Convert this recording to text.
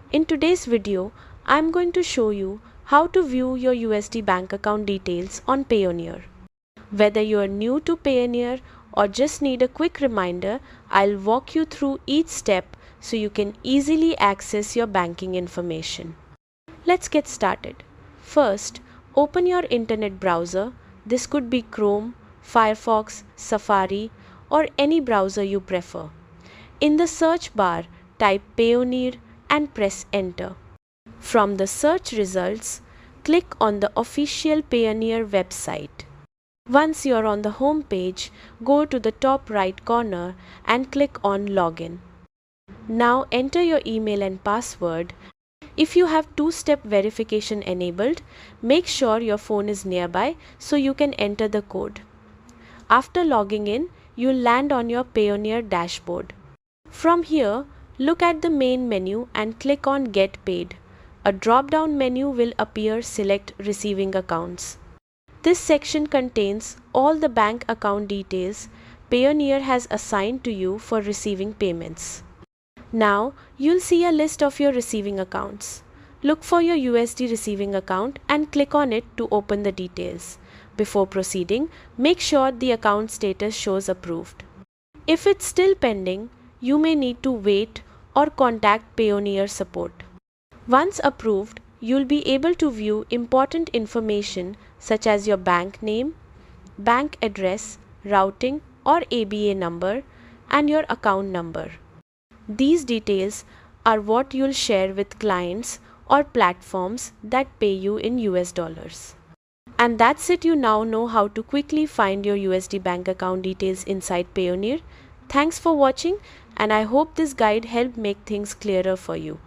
In today's video, I'm going to show you how to view your USD bank account details on Payoneer. Whether you are new to Payoneer or just need a quick reminder, I'll walk you through each step so you can easily access your banking information. Let's get started. First, open your internet browser. This could be Chrome, Firefox, Safari, or any browser you prefer. In the search bar, type Payoneer and press enter. From the search results, click on the official Payoneer website. Once you're on the home page, go to the top right corner and click on Login. Now enter your email and password. If you have two-step verification enabled, make sure your phone is nearby so you can enter the code. After logging in, you'll land on your Payoneer dashboard. From here, look at the main menu and click on Get Paid. A drop-down menu will appear. Select Receiving Accounts. This section contains all the bank account details Payoneer has assigned to you for receiving payments. Now, you'll see a list of your receiving accounts. Look for your USD receiving account and click on it to open the details. Before proceeding, make sure the account status shows approved. If it's still pending, you may need to wait or contact Payoneer support. Once approved, you'll be able to view important information such as your bank name, bank address, routing or ABA number, and your account number. These details are what you'll share with clients or platforms that pay you in US dollars. And that's it. You now know how to quickly find your USD bank account details inside Payoneer. Thanks for watching, and I hope this guide helped make things clearer for you.